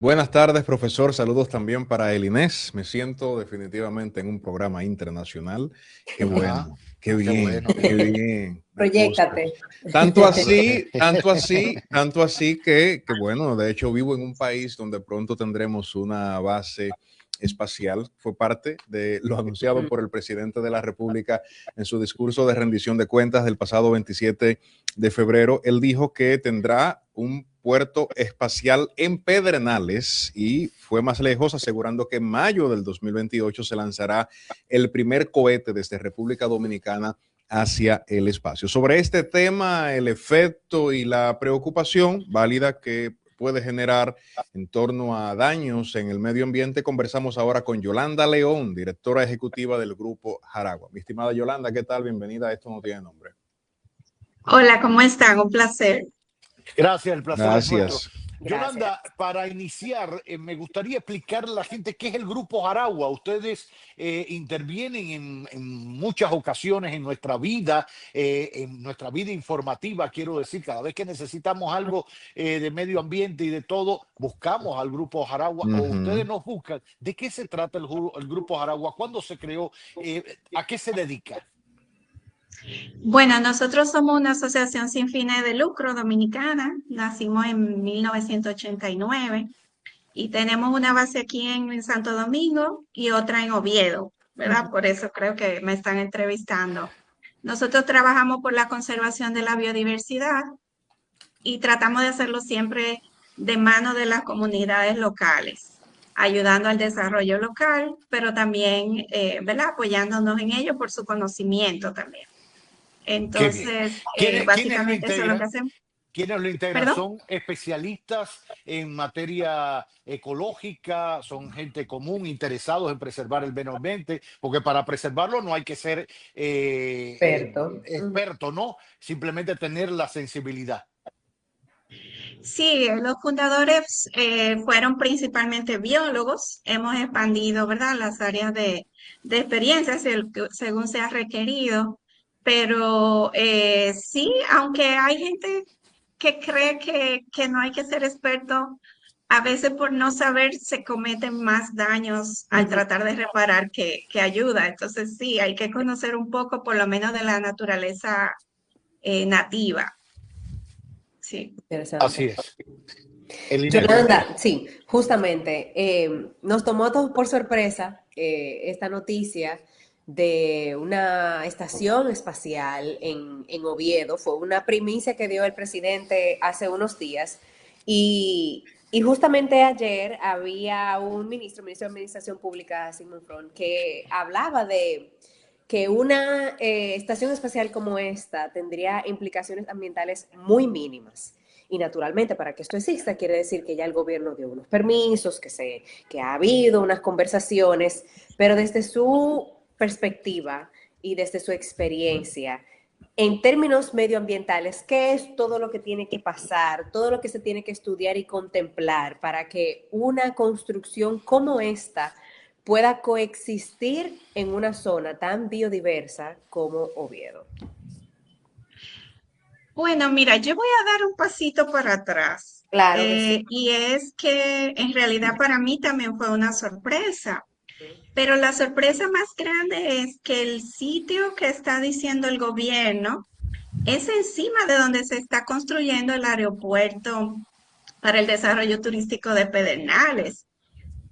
Buenas tardes, profesor. Saludos también para el Inés. Me siento definitivamente en un programa internacional. Qué Ah, bueno, qué qué bien, bueno. qué bien. Me gusta. Proyéctate. Tanto así que, bueno, de hecho vivo en un país donde pronto tendremos una base espacial. Fue parte de lo anunciado por el presidente de la República en su discurso de rendición de cuentas del pasado 27 de febrero. Él dijo que tendrá un puerto espacial en Pedernales y fue más lejos asegurando que en mayo del 2028 se lanzará el primer cohete desde República Dominicana hacia el espacio. Sobre este tema, el efecto y la preocupación válida que puede generar en torno a daños en el medio ambiente, conversamos ahora con Yolanda León, directora ejecutiva del Grupo Jaragua. Mi estimada Yolanda, ¿qué tal? Bienvenida a Esto No Tiene Nombre. Hola, ¿cómo están? Un placer. Gracias, el placer es nuestro. Gracias. Gracias. Yolanda, para iniciar, me gustaría explicarle a la gente qué es el Grupo Jaragua. Ustedes intervienen en muchas ocasiones en nuestra vida informativa, quiero decir, cada vez que necesitamos algo de medio ambiente y de todo, buscamos al Grupo Jaragua o ustedes nos buscan. ¿De qué se trata el Grupo Jaragua? ¿Cuándo se creó? ¿A qué se dedica? Bueno, nosotros somos una asociación sin fines de lucro dominicana. Nacimos en 1989 y tenemos una base aquí en Santo Domingo y otra en Oviedo, ¿verdad? Por eso creo que me están entrevistando. Nosotros trabajamos por la conservación de la biodiversidad y tratamos de hacerlo siempre de mano de las comunidades locales, ayudando al desarrollo local, pero también, ¿verdad? Apoyándonos en ello por su conocimiento también. Qué bien. Entonces, ¿Quiénes lo básicamente eso es lo que integran? hacemos. ¿Quiénes lo integran? ¿Perdón? ¿Son especialistas en materia ecológica? ¿Son gente común interesados en preservar el medio ambiente? Porque para preservarlo no hay que ser Experto. experto, ¿no? Simplemente tener la sensibilidad. Sí, los fundadores fueron principalmente biólogos. Hemos expandido, ¿verdad?, las áreas de experiencia según se ha requerido. Pero sí, aunque hay gente que cree que no hay que ser experto, a veces por no saber se cometen más daños al Ujú. tratar de reparar que ayuda. Entonces sí, hay que conocer un poco por lo menos de la naturaleza nativa. Sí. Así Interesante. es. El Inés. Yolanda, sí, justamente, nos tomó a todos por sorpresa esta noticia de una estación espacial en Oviedo. Fue una primicia que dio el presidente hace unos días y justamente ayer había un ministro de Administración Pública, Sigmund Freud, que hablaba de que una estación espacial como esta tendría implicaciones ambientales muy mínimas. Y naturalmente, para que esto exista, quiere decir que ya el gobierno dio unos permisos, que ha habido unas conversaciones, pero desde su perspectiva y desde su experiencia, en términos medioambientales, ¿qué es todo lo que tiene que pasar, todo lo que se tiene que estudiar y contemplar para que una construcción como esta pueda coexistir en una zona tan biodiversa como Oviedo? Bueno, mira, yo voy a dar un pasito para atrás. Claro que sí. Y es que en realidad para mí también fue una sorpresa, pero la sorpresa más grande es que el sitio que está diciendo el gobierno es encima de donde se está construyendo el aeropuerto para el desarrollo turístico de Pedernales.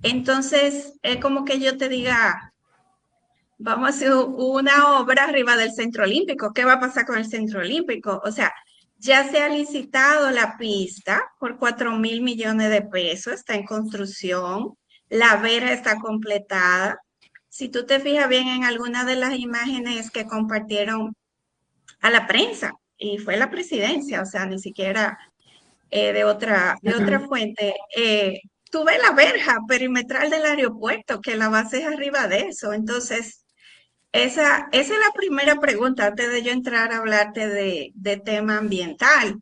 Entonces, es como que yo te diga, vamos a hacer una obra arriba del Centro Olímpico. ¿Qué va a pasar con el Centro Olímpico? O sea, ya se ha licitado la pista por 4.000 millones de pesos, está en construcción, la vera está completada. Si tú te fijas bien en algunas de las imágenes que compartieron a la prensa, y fue la presidencia, o sea, ni siquiera de otra Ujú. fuente, tú ves la verja perimetral del aeropuerto, que la base es arriba de eso. Entonces, esa es la primera pregunta antes de yo entrar a hablarte de tema ambiental.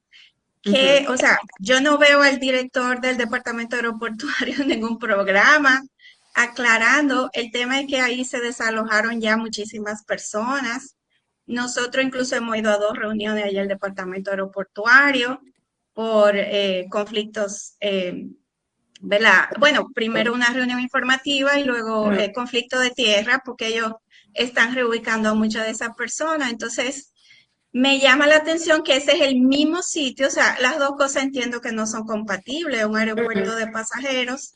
Que, Ujú. o sea, yo no veo al director del departamento aeroportuario en ningún programa aclarando. El tema es que ahí se desalojaron ya muchísimas personas. Nosotros incluso hemos ido a dos reuniones allá al departamento aeroportuario por conflictos ¿verdad? Bueno, primero una reunión informativa y luego conflicto de tierra, porque ellos están reubicando a muchas de esas personas. Entonces, me llama la atención que ese es el mismo sitio, o sea, las dos cosas entiendo que no son compatibles, un aeropuerto de pasajeros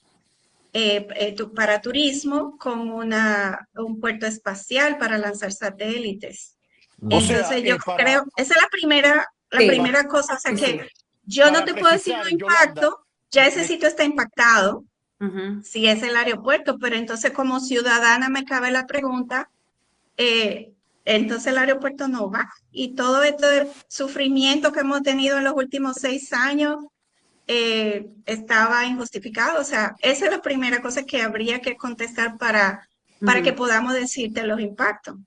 para turismo con un puerto espacial para lanzar satélites. O sea, Entonces, yo creo, esa es la Sí. primera cosa, o sea, Sí, que sí. yo no para te puedo decir precisar, no Yolanda, impacto, ya ese sitio está impactado, Ujú. si es el aeropuerto, pero entonces como ciudadana me cabe la pregunta, eh, entonces el aeropuerto no va. Y todo este sufrimiento que hemos tenido en los últimos 6 años estaba injustificado. O sea, esa es la primera cosa que habría que contestar para que Ujú. podamos decirte los impactos. Me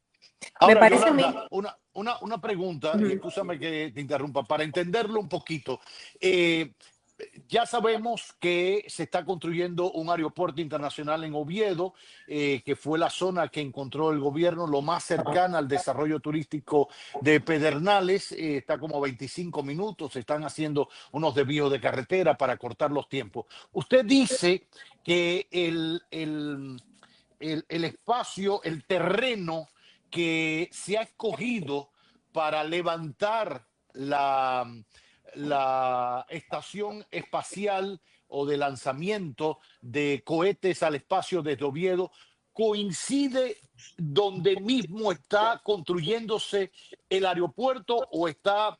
ahora, parece a mí. Yolanda, una pregunta, y Ujú. escúchame que te interrumpa, para entenderlo un poquito. Eh, ya sabemos que se está construyendo un aeropuerto internacional en Oviedo, que fue la zona que encontró el gobierno lo más cercana al desarrollo turístico de Pedernales. Está como 25 minutos, se están haciendo unos desvíos de carretera para cortar los tiempos. Usted dice que el espacio, el terreno que se ha escogido para levantar la estación espacial o de lanzamiento de cohetes al espacio desde Oviedo coincide donde mismo está construyéndose el aeropuerto o está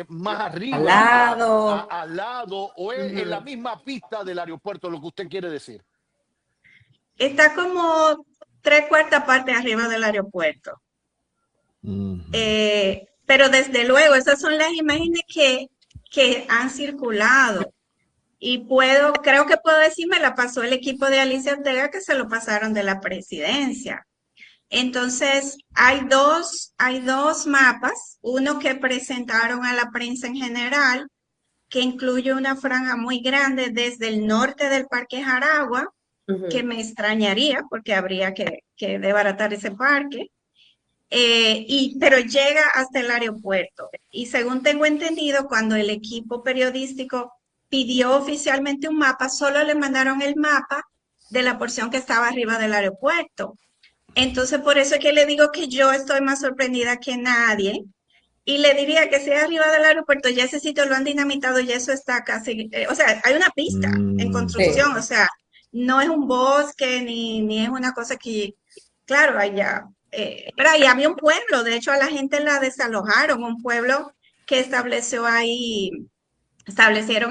más Al arriba, lado. al lado, o es en la Ujú. misma pista del aeropuerto, lo que usted quiere decir. Está como 3/4 partes arriba del aeropuerto. Ujú. Pero desde luego, esas son las imágenes que han circulado. Y creo que puedo decir, me la pasó el equipo de Alicia Ortega que se lo pasaron de la presidencia. Entonces, hay dos mapas, uno que presentaron a la prensa en general, que incluye una franja muy grande desde el norte del Parque Jaragua, que Ujú. me extrañaría porque habría que desbaratar ese parque, pero llega hasta el aeropuerto. Y según tengo entendido, cuando el equipo periodístico pidió oficialmente un mapa, solo le mandaron el mapa de la porción que estaba arriba del aeropuerto. Entonces, por eso es que le digo que yo estoy más sorprendida que nadie. Y le diría que si es arriba del aeropuerto, ya ese sitio lo han dinamitado y eso está casi, o sea, hay una pista en Sí. construcción, o sea, no es un bosque ni es una cosa que, claro, allá, pero ahí había un pueblo, de hecho a la gente la desalojaron, un pueblo que establecieron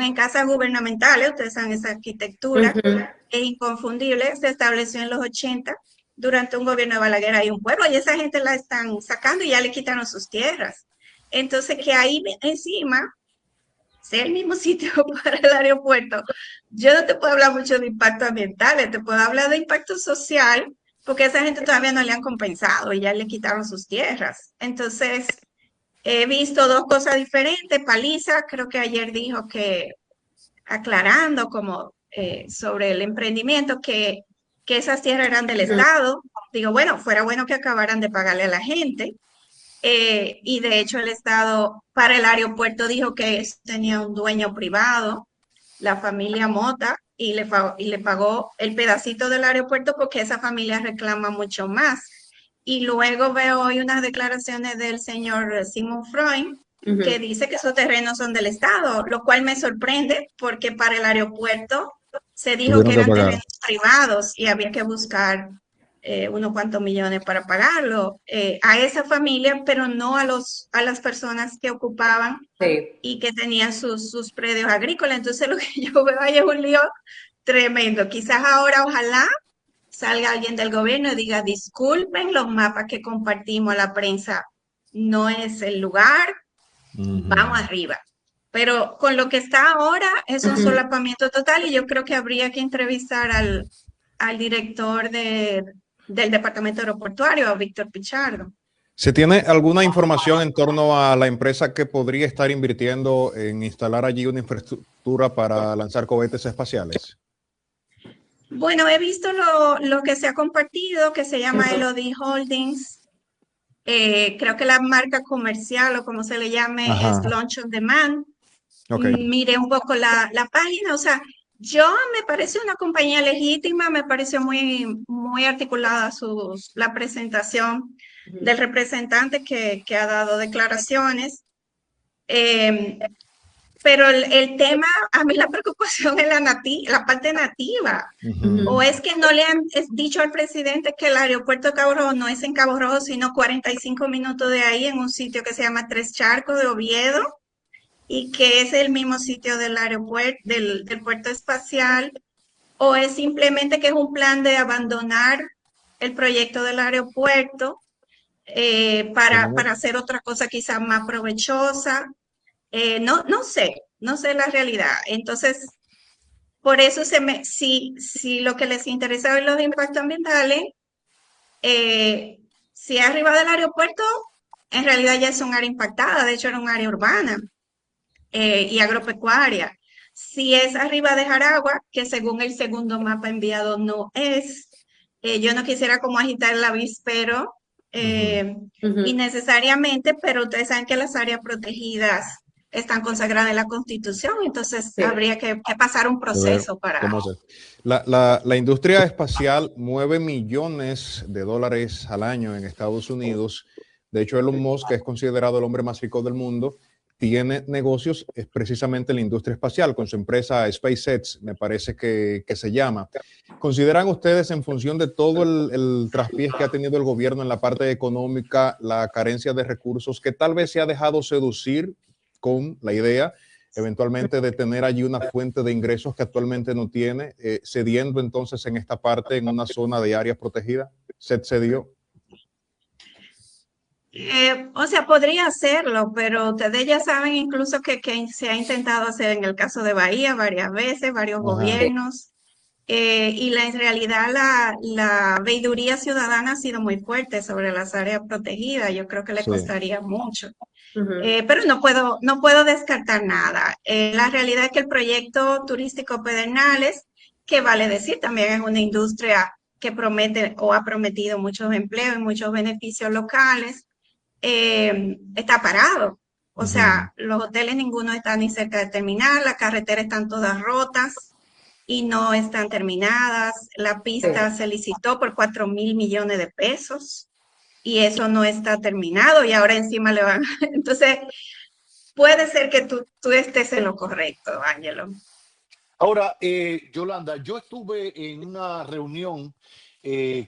en casas gubernamentales, ustedes saben, esa arquitectura Ujú. es inconfundible, se estableció en los 80 durante un gobierno de Balaguer, hay un pueblo y esa gente la están sacando y ya le quitaron sus tierras. Entonces, que ahí encima sea el mismo sitio para el aeropuerto, yo no te puedo hablar mucho de impacto ambiental, te puedo hablar de impacto social, porque a esa gente todavía no le han compensado y ya le quitaron sus tierras. Entonces, he visto dos cosas diferentes. Paliza, creo que ayer dijo que, aclarando como sobre el emprendimiento, que esas tierras eran del Estado. Digo, bueno, fuera bueno que acabaran de pagarle a la gente. Y de hecho el Estado para el aeropuerto dijo que tenía un dueño privado, la familia Mota, y le pagó el pedacito del aeropuerto porque esa familia reclama mucho más. Y luego veo hoy unas declaraciones del señor Simon Freud que Ujú. dice que esos terrenos son del Estado, lo cual me sorprende porque para el aeropuerto se dijo que Tuvieron que eran pagar. terrenos privados y había que buscar unos cuantos millones para pagarlo a esa familia, pero no a las personas que ocupaban Sí. y que tenían sus predios agrícolas. Entonces lo que yo veo ahí es un lío tremendo. Quizás ahora, ojalá, salga alguien del gobierno y diga, disculpen, los mapas que compartimos a la prensa no es el lugar, vamos Ujú. arriba. Pero con lo que está ahora es un Ujú. solapamiento total y yo creo que habría que entrevistar al director del departamento aeroportuario, a Víctor Pichardo. ¿Se tiene alguna información en torno a la empresa que podría estar invirtiendo en instalar allí una infraestructura para lanzar cohetes espaciales? Bueno, he visto lo que se ha compartido, que se llama Ujú. Elodie Holdings. Creo que la marca comercial o como se le llame es Ajá, Launch on Demand. ok. Miré un poco la página, o sea, Yo me parece una compañía legítima, me pareció muy articulada la presentación del representante que ha dado declaraciones. Eh, pero el tema, a mí la preocupación es la parte nativa. Ujú. ¿O es que no le han dicho al presidente que el aeropuerto de Cabo Rojo no es en Cabo Rojo, sino 45 minutos de ahí, en un sitio que se llama Tres Charcos de Oviedo, y que es el mismo sitio del aeropuerto, del puerto espacial? ¿O es simplemente que es un plan de abandonar el proyecto del aeropuerto Tenemos, para hacer otra cosa quizás más provechosa? No sé la realidad. Entonces, por eso si lo que les interesa es los impactos ambientales, eh, si es arriba del aeropuerto, en realidad ya es un área impactada, de hecho era un área urbana y agropecuaria. Si es arriba de Jaragua, que según el segundo mapa enviado no es, yo no quisiera como agitar el avispero ujú. innecesariamente, pero ustedes saben que las áreas protegidas están consagradas en la Constitución, entonces Sí. habría que pasar un A ver, proceso para... ¿cómo se? La industria espacial mueve millones de dólares al año en Estados Unidos. De hecho, Elon Musk, que es considerado el hombre más rico del mundo, tiene negocios es precisamente en la industria espacial, con su empresa SpaceX, me parece que se llama. ¿Consideran ustedes, en función de todo el traspiés que ha tenido el gobierno en la parte económica, la carencia de recursos, que tal vez se ha dejado seducir con la idea eventualmente de tener allí una fuente de ingresos que actualmente no tiene, cediendo entonces en esta parte, en una zona de áreas protegidas? ¿Se cedió? O sea, podría hacerlo, pero ustedes ya saben incluso que se ha intentado hacer en el caso de Bahía varias veces, varios Ajá. gobiernos. En realidad la veeduría ciudadana ha sido muy fuerte sobre las áreas protegidas. Yo creo que le Sí. costaría mucho. Ujú. Pero no puedo descartar nada. La realidad es que el proyecto turístico Pedernales, que vale decir, también es una industria que promete o ha prometido muchos empleos y muchos beneficios locales, está parado. O Ujú. sea, los hoteles ninguno está ni cerca de terminar, las carreteras están todas rotas y no están terminadas. La Sí. pista se licitó por 4.000 millones de pesos y eso no está terminado y ahora encima le van. Entonces, puede ser que tú estés en lo correcto, Ángelo. Ahora, Yolanda, yo estuve en una reunión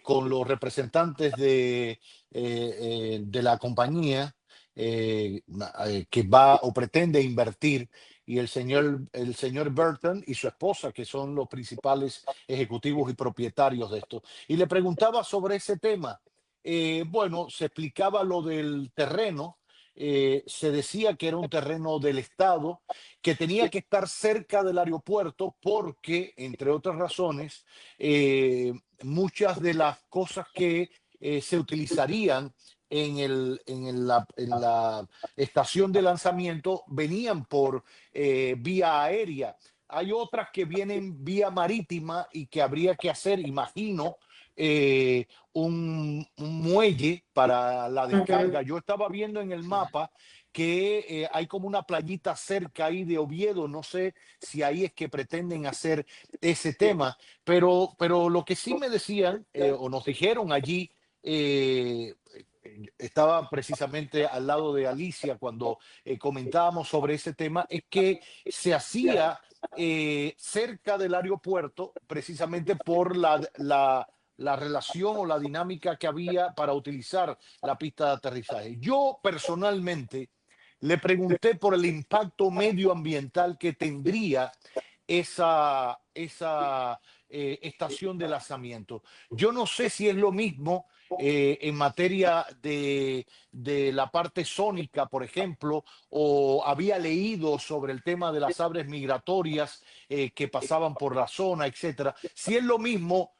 con los representantes de la compañía que va o pretende invertir, y el señor Burton y su esposa, que son los principales ejecutivos y propietarios de esto. Y le preguntaba sobre ese tema. Bueno, se explicaba lo del terreno. Se decía que era un terreno del Estado, que tenía que estar cerca del aeropuerto porque, entre otras razones, muchas de las cosas que se utilizarían en la estación de lanzamiento venían por vía aérea. Hay otras que vienen vía marítima y que habría que hacer, imagino, un muelle para la Ujú. descarga. Yo estaba viendo en el mapa que hay como una playita cerca ahí de Oviedo, no sé si ahí es que pretenden hacer ese tema, pero lo que sí me decían o nos dijeron allí, estaba precisamente al lado de Alicia cuando comentábamos sobre ese tema, es que se hacía cerca del aeropuerto precisamente por la relación o la dinámica que había para utilizar la pista de aterrizaje. Yo personalmente le pregunté por el impacto medioambiental que tendría esa estación de lanzamiento. Yo no sé si es lo mismo en materia de la parte sónica, por ejemplo, o había leído sobre el tema de las aves migratorias que pasaban por la zona, etcétera. Si es lo mismo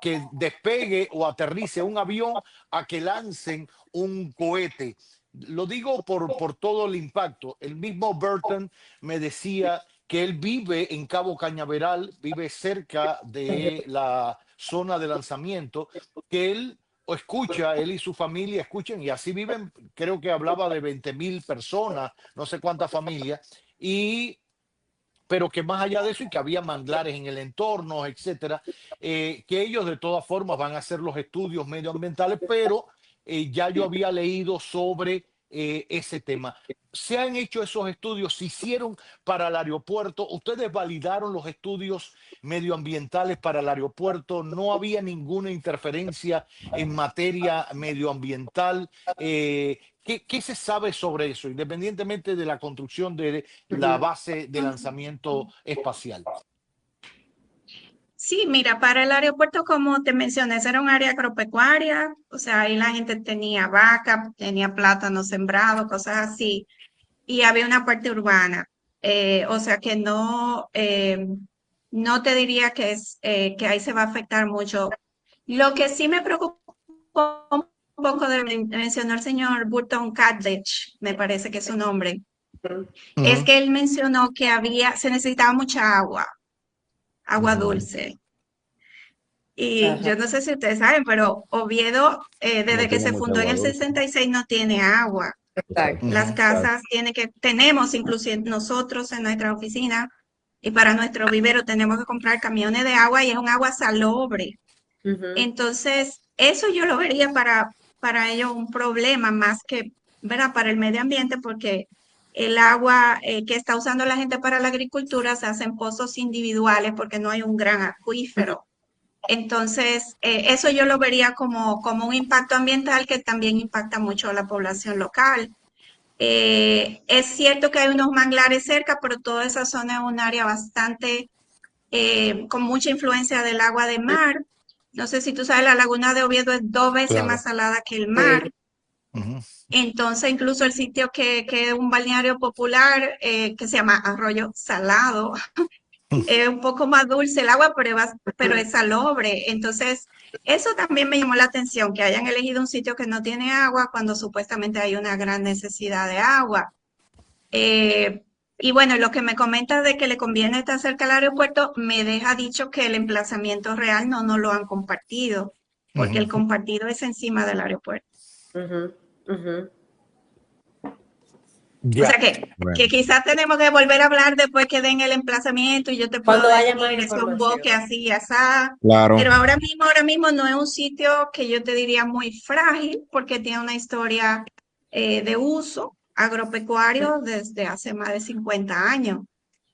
que despegue o aterrice un avión a que lancen un cohete. Lo digo por todo el impacto. El mismo Burton me decía que él vive en Cabo Cañaveral, vive cerca de la zona de lanzamiento, que él o escucha, él y su familia escuchan, y así viven, creo que hablaba de 20.000 personas, no sé cuántas familias, y pero que más allá de eso y que había manglares en el entorno, etcétera, que ellos de todas formas van a hacer los estudios medioambientales, pero ya yo había leído sobre ese tema. Se han hecho esos estudios, se hicieron para el aeropuerto, ustedes validaron los estudios medioambientales para el aeropuerto, no había ninguna interferencia en materia medioambiental. ¿Qué se sabe sobre eso, independientemente de la construcción de la Ujú. base de lanzamiento espacial? Sí, mira, para el aeropuerto, como te mencioné, esa era un área agropecuaria, o sea, ahí la gente tenía vaca, tenía plátano sembrado, cosas así, y había una parte urbana, o sea que no, no te diría que es que ahí se va a afectar mucho. Lo que sí me preocupó un poco de mencionó el señor Burton Catledge, me parece que es su nombre, es Ujú. que él mencionó que se necesitaba mucha agua, agua dulce. Y Ajá. yo no sé si ustedes saben, pero Oviedo, No desde que tiene se mucha fundó en agua el dulce. 66 no tiene agua. Exacto. Las Ujú. casas tenemos, inclusive nosotros en nuestra oficina y para nuestro vivero tenemos que comprar camiones de agua y es un agua salobre. Ujú. Entonces, eso yo lo vería para ellos un problema más que, ¿verdad? Para el medio ambiente, porque el agua que está usando la gente para la agricultura se hacen pozos individuales porque no hay un gran acuífero. Entonces, eso yo lo vería como un impacto ambiental que también impacta mucho a la población local. Es cierto que hay unos manglares cerca, pero toda esa zona es un área bastante con mucha influencia del agua de mar. No sé si tú sabes, la laguna de Oviedo es 2 veces más Claro. salada que el mar. Sí. Ujú. Entonces, incluso el sitio que es un balneario popular que se llama Arroyo Salado, es un poco más dulce el agua, pero es salobre. Entonces, eso también me llamó la atención, que hayan elegido un sitio que no tiene agua cuando supuestamente hay una gran necesidad de agua. Eh, y bueno, lo que me comentas de que le conviene estar cerca del aeropuerto, me deja dicho que el emplazamiento real no nos lo han compartido, porque el Ujú. compartido es encima del aeropuerto. Ujú. Ujú. O sea Ya. que Bueno, quizás tenemos que volver a hablar después que den el emplazamiento y yo te puedo Cuando haya más decir, es un información. bosque así y así. claro. Pero ahora mismo no es un sitio que yo te diría muy frágil porque tiene una historia de uso agropecuario desde hace más de 50 años.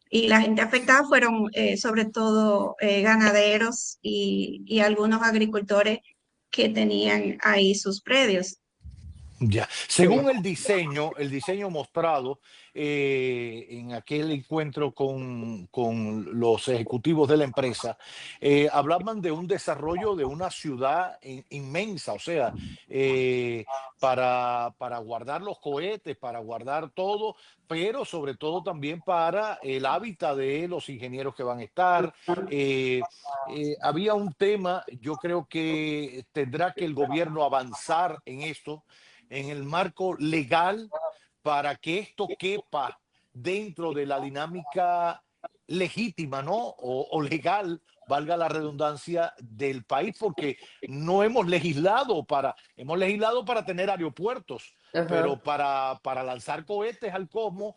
Y la gente afectada fueron sobre todo ganaderos y algunos agricultores que tenían ahí sus predios. Ya. Sí. Según el diseño mostrado en aquel encuentro con los ejecutivos de la empresa, hablaban de un desarrollo de una ciudad inmensa, o sea, eh, para guardar los cohetes, para guardar todo, pero sobre todo también para el hábitat de los ingenieros que van a estar. Había un tema, yo creo que tendrá que el gobierno avanzar en esto en el marco legal para que esto quepa dentro de la dinámica legítima, ¿no? O legal, valga la redundancia, del país, porque no hemos legislado para tener aeropuertos, pero Ajá. para lanzar cohetes al cosmos,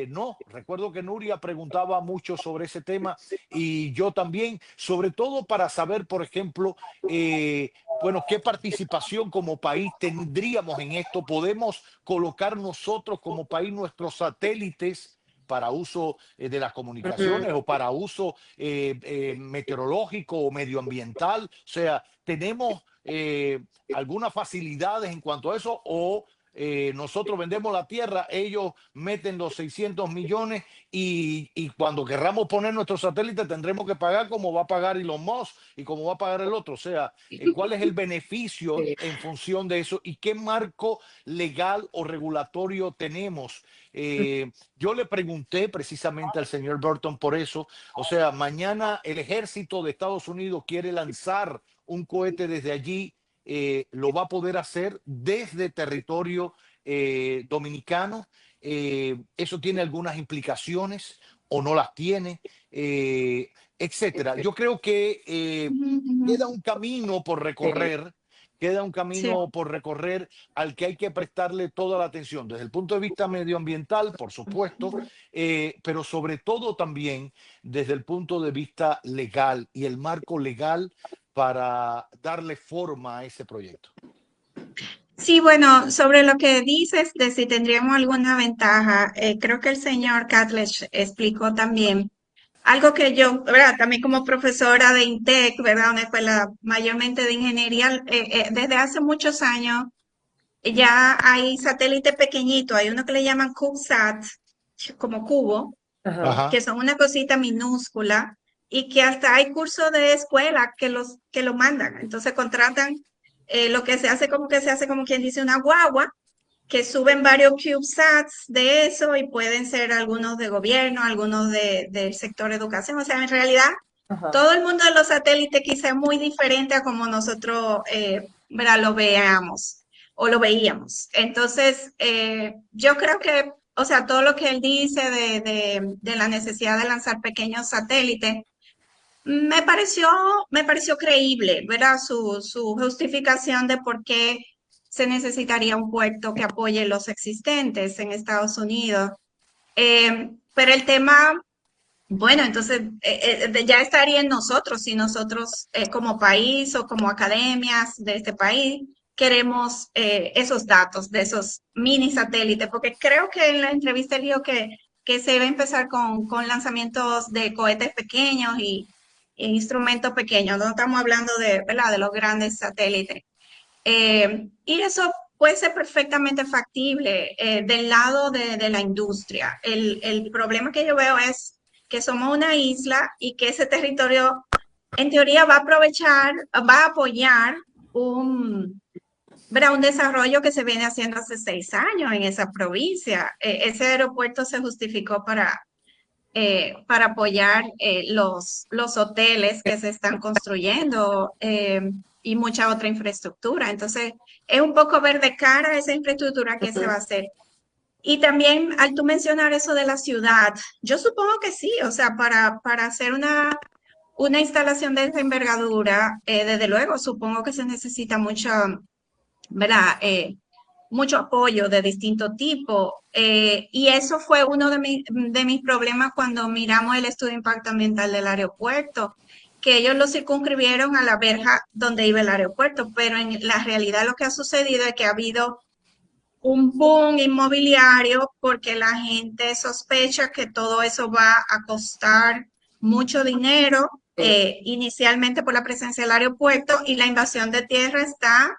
no. Recuerdo que Nuria preguntaba mucho sobre ese tema y yo también, sobre todo para saber, por ejemplo, bueno, ¿qué participación como país tendríamos en esto? ¿Podemos colocar nosotros como país nuestros satélites para uso de las Ujú. comunicaciones o para uso meteorológico o medioambiental? O sea, ¿tenemos algunas facilidades en cuanto a eso o nosotros vendemos la tierra, ellos meten los 600 millones y cuando querramos poner nuestro satélite tendremos que pagar como va a pagar Elon Musk y como va a pagar el otro? O sea, ¿cuál es el beneficio Sí. en función de eso y qué marco legal o regulatorio tenemos? Yo le pregunté precisamente al señor Burton por eso. O sea, mañana el ejército de Estados Unidos quiere lanzar un cohete desde allí, lo va a poder hacer desde territorio dominicano. Eso tiene algunas implicaciones o no las tiene, etcétera. Yo creo que Ujú, ujú. queda un camino por Sí. recorrer queda un Sí. camino por recorrer al que hay que prestarle toda la atención, desde el punto de vista medioambiental, por supuesto, pero sobre todo también desde el punto de vista legal y el marco legal para darle forma a ese proyecto. Sí, bueno, sobre lo que dices de si tendríamos alguna ventaja, creo que el señor Catlett explicó también algo que yo, ¿verdad? También como profesora de INTEC, ¿verdad? Una escuela mayormente de ingeniería, desde hace muchos años ya hay satélites pequeñitos, hay uno que le llaman CubeSat, como cubo, Ajá. Ajá. que son una cosita minúscula y que hasta hay cursos de escuela que lo mandan. Entonces contratan lo que se hace como quien dice una guagua, que suben varios CubeSats de eso y pueden ser algunos de gobierno, algunos del sector educación. O sea, en realidad Ajá. todo el mundo de los satélites quizá es muy diferente a como nosotros ¿verdad? Lo veamos o lo veíamos. Entonces, yo creo que, o sea, todo lo que él dice de la necesidad de lanzar pequeños satélites, me pareció creíble, ¿verdad? Su justificación de por qué se necesitaría un puerto que apoye los existentes en Estados Unidos. Pero el tema, bueno, entonces ya estaría en nosotros, si nosotros como país o como academias de este país queremos esos datos de esos mini satélites, porque creo que en la entrevista él dijo que se iba a empezar con lanzamientos de cohetes pequeños y instrumentos pequeños, no estamos hablando de, ¿verdad? De los grandes satélites. Y eso puede ser perfectamente factible del lado de la industria. El problema que yo veo es que somos una isla y que ese territorio, en teoría, va a aprovechar, va a apoyar un, ¿verdad? Un desarrollo que se viene haciendo hace 6 años en esa provincia. Ese aeropuerto se justificó para apoyar los hoteles que se están construyendo y mucha otra infraestructura. Entonces, es un poco ver de cara esa infraestructura que se va a hacer. Y también al tú mencionar eso de la ciudad, yo supongo que sí, o sea, para hacer una instalación de esa envergadura, desde luego, supongo que se necesita mucho, ¿verdad? Mucho apoyo de distinto tipo. Y eso fue uno de mis problemas cuando miramos el estudio de impacto ambiental del aeropuerto, que ellos lo circunscribieron a la verja donde iba el aeropuerto, pero en la realidad lo que ha sucedido es que ha habido un boom inmobiliario porque la gente sospecha que todo eso va a costar mucho dinero, inicialmente por la presencia del aeropuerto y la invasión de tierra está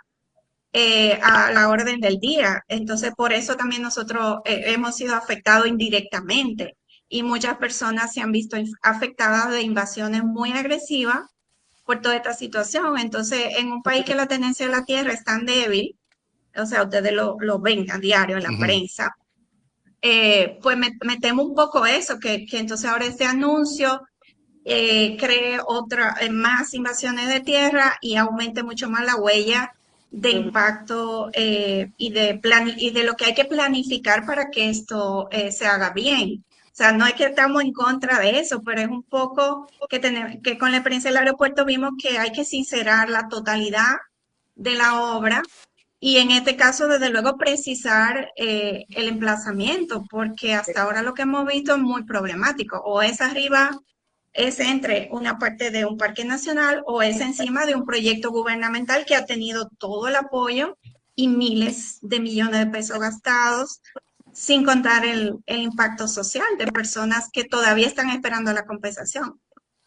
a la orden del día. Entonces, por eso también nosotros hemos sido afectados indirectamente y muchas personas se han visto afectadas de invasiones muy agresivas por toda esta situación. Entonces, en un país que la tenencia de la tierra es tan débil, o sea, ustedes lo ven a diario en la prensa, pues me temo un poco eso, que entonces ahora este anuncio cree más invasiones de tierra y aumente mucho más la huella de impacto y de lo que hay que planificar para que esto se haga bien. O sea, no es que estamos en contra de eso, pero es un poco que con la experiencia del aeropuerto vimos que hay que sincerar la totalidad de la obra y en este caso, desde luego, precisar el emplazamiento, porque hasta ahora lo que hemos visto es muy problemático. O es arriba, es entre una parte de un parque nacional o es encima de un proyecto gubernamental que ha tenido todo el apoyo y miles de millones de pesos gastados, sin contar el impacto social de personas que todavía están esperando la compensación.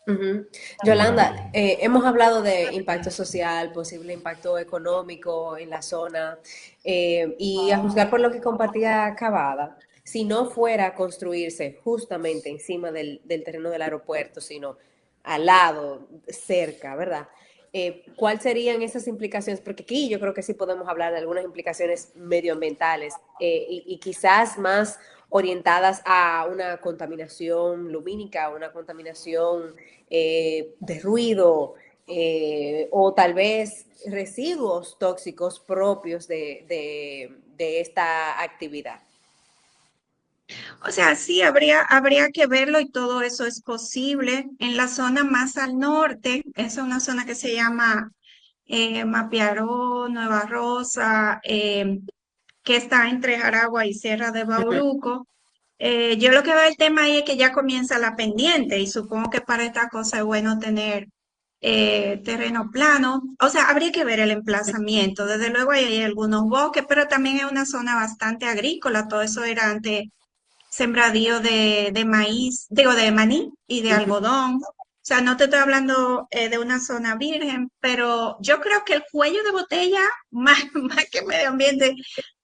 Ujú. Yolanda, hemos hablado de impacto social, posible impacto económico en la zona, y a juzgar por lo que compartía Cavada, si no fuera a construirse justamente encima del terreno del aeropuerto, sino al lado, cerca, ¿verdad? ¿Cuáles serían esas implicaciones? Porque aquí yo creo que sí podemos hablar de algunas implicaciones medioambientales y quizás más orientadas a una contaminación lumínica, una contaminación de ruido o tal vez residuos tóxicos propios de esta actividad. O sea, sí, habría que verlo y todo eso es posible. En la zona más al norte, es una zona que se llama Mapiaró, Nueva Rosa, que está entre Jaragua y Sierra de Bauruco. Yo lo que veo el tema ahí es que ya comienza la pendiente y supongo que para esta cosa es bueno tener terreno plano. O sea, habría que ver el emplazamiento. Desde luego hay algunos bosques, pero también es una zona bastante agrícola. Todo eso era antes sembradío de maíz, digo, de maní y de algodón. O sea, no te estoy hablando de una zona virgen, pero yo creo que el cuello de botella, más, más que medio ambiente,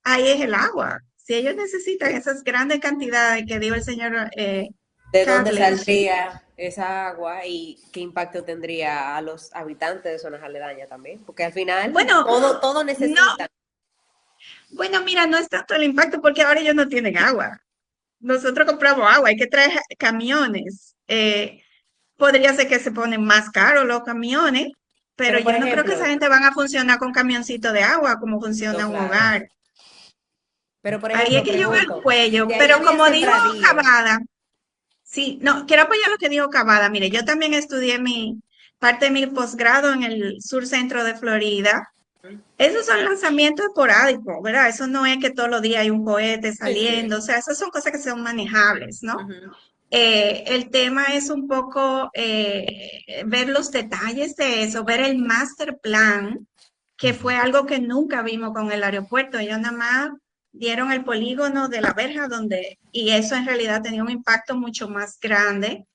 ahí es el agua. Si ellos necesitan esas grandes cantidades que dio el señor ¿De dónde Carles, saldría esa agua y qué impacto tendría a los habitantes de zonas aledañas también? Porque al final bueno, todo no, necesita. bueno, mira, no es tanto el impacto porque ahora ellos no tienen agua. Nosotros compramos agua, hay que traer camiones. Podría ser que se ponen más caros los camiones, pero Pero por yo no creo que esa ejemplo, gente van a funcionar con camioncito de agua como no, funciona un claro. hogar. Pero por Ahí es ejemplo, que yo veo el pregunto, cuello, si ahí pero había como dijo sembradío, Cavada, sí, no, quiero apoyar lo que dijo Cavada. Mire, yo también estudié mi parte de mi posgrado en el sur centro de Florida. Esos son lanzamientos esporádicos, ¿verdad? Eso no es que todos los días hay un cohete sí, sí. saliendo, o sea, esas son cosas que son manejables, ¿no? Ujú. El tema es un poco ver los detalles de eso, ver el master plan, que fue algo que nunca vimos con el aeropuerto. Ellos nada más dieron el polígono de la verja donde, y eso en realidad tenía un impacto mucho más grande.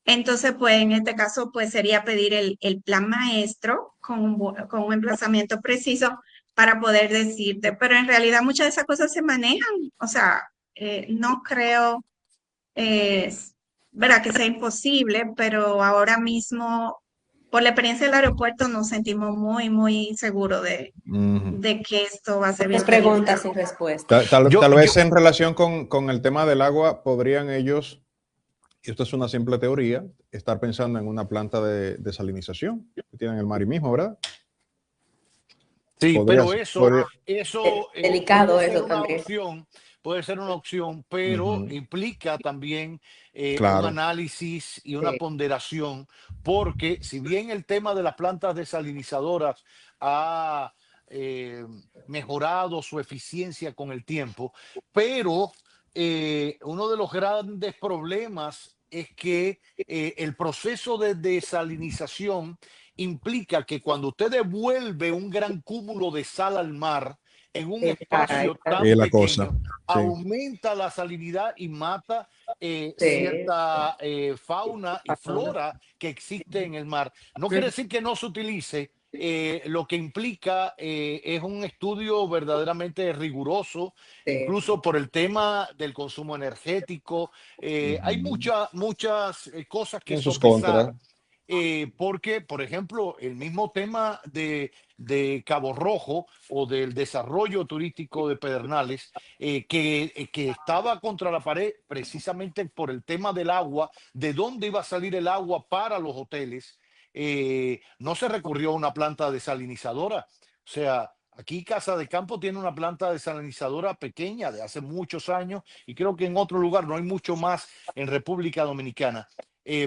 Entonces, pues en este caso, pues sería pedir el plan maestro con un emplazamiento preciso para poder decirte, pero en realidad muchas de esas cosas se manejan, o sea, no creo es verdad que sea imposible, pero ahora mismo, por la experiencia del aeropuerto, nos sentimos muy, muy seguros Ujú. de que esto va a ser Muchas bien preguntas planificado. sin respuesta. Yo, Tal yo, vez en relación con el tema del agua, podrían ellos, y esto es una simple teoría, estar pensando en una planta de desalinización que tienen el mar y mismo, ¿verdad? sí, Podría, pero eso, podría, eso Delicado puede ser eso una también. opción, puede ser una opción, pero ujú, implica también un claro. análisis y una Sí. ponderación, porque si bien el tema de las plantas desalinizadoras ha mejorado su eficiencia con el tiempo, pero uno de los grandes problemas es que el proceso de desalinización implica que cuando usted devuelve un gran cúmulo de sal al mar en un Ay, espacio Y tan la cosa, pequeño, sí. aumenta la salinidad y mata sí. cierta fauna y flora que existe en el mar. No quiere decir que no se utilice. Lo que implica es un estudio verdaderamente riguroso, Sí. incluso por el tema del consumo energético. Hay Ujú. muchas cosas que En sus contras. sopesar porque, por ejemplo, el mismo tema de Cabo Rojo o del desarrollo turístico de Pedernales, que estaba contra la pared precisamente por el tema del agua, de dónde iba a salir el agua para los hoteles, no se recurrió a una planta desalinizadora. O sea, aquí Casa de Campo tiene una planta desalinizadora pequeña de hace muchos años y creo que en otro lugar no hay mucho más en República Dominicana.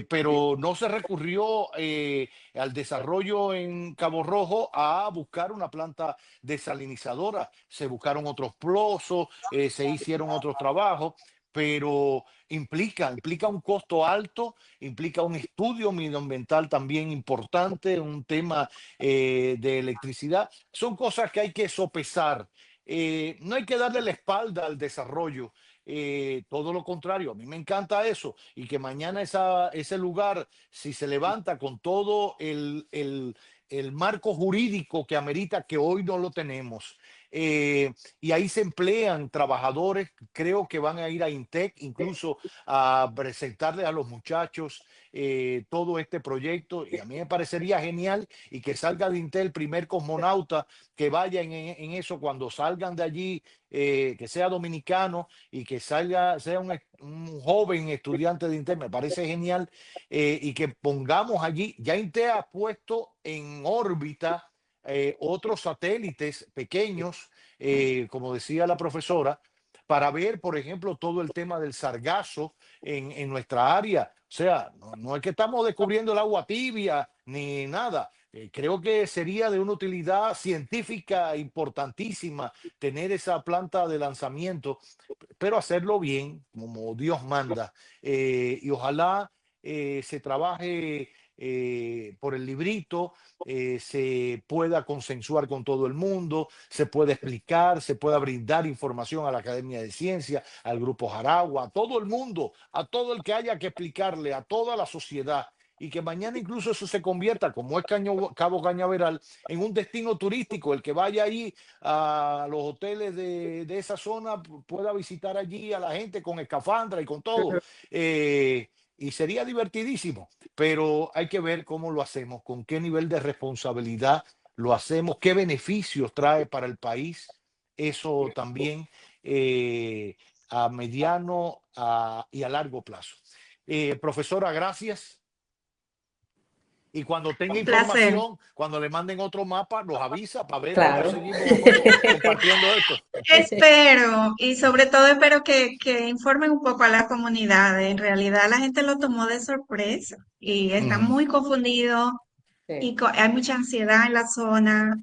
Pero no se recurrió al desarrollo en Cabo Rojo a buscar una planta desalinizadora. Se buscaron otros pozos, se hicieron otros trabajos, pero implica un costo alto, implica un estudio medioambiental también importante, un tema de electricidad. Son cosas que hay que sopesar. No hay que darle la espalda al desarrollo, todo lo contrario, a mí me encanta eso y que mañana ese lugar, si se levanta con todo el marco jurídico que amerita, que hoy no lo tenemos, y ahí se emplean trabajadores, creo que van a ir a Intec incluso a presentarle a los muchachos todo este proyecto y a mí me parecería genial y que salga de Intel el primer cosmonauta que vaya en eso cuando salgan de allí, que sea dominicano y que salga, sea un joven estudiante de Intel, me parece genial, y que pongamos allí, ya Intel ha puesto en órbita otros satélites pequeños, como decía la profesora, para ver, por ejemplo, todo el tema del sargazo en nuestra área. O sea, no es que estamos descubriendo el agua tibia ni nada. Creo que sería de una utilidad científica importantísima tener esa planta de lanzamiento, pero hacerlo bien, como Dios manda. Y ojalá se trabaje por el librito, se pueda consensuar con todo el mundo, se pueda explicar, se pueda brindar información a la Academia de Ciencias, al Grupo Jaragua, a todo el mundo, a todo el que haya que explicarle, a toda la sociedad, y que mañana incluso eso se convierta, como es Cabo Cañaveral, en un destino turístico. El que vaya ahí a los hoteles de esa zona pueda visitar allí a la gente con escafandra y con todo. Y sería divertidísimo, pero hay que ver cómo lo hacemos, con qué nivel de responsabilidad lo hacemos, qué beneficios trae para el país. Eso también a mediano y a largo plazo. Profesora, gracias. Y cuando tenga Un placer. información, cuando le manden otro mapa, nos avisa para ver cómo Claro. seguimos compartiendo esto. Espero, y sobre todo espero que informen un poco a la comunidad. En realidad la gente lo tomó de sorpresa y está Ujú. muy confundido y Sí. hay mucha ansiedad en la zona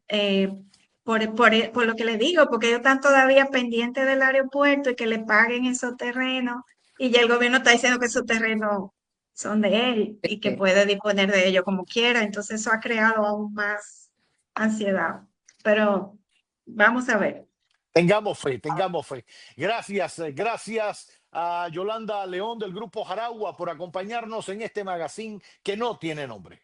por lo que le digo, porque ellos están todavía pendientes del aeropuerto y que le paguen esos terrenos y ya el gobierno está diciendo que esos terrenos son de él y que Sí. puede disponer de ellos como quiera. Entonces eso ha creado aún más ansiedad. Pero vamos a ver. Tengamos fe, tengamos fe. Gracias, gracias a Yolanda León del Grupo Jaragua por acompañarnos en este magazine que no tiene nombre.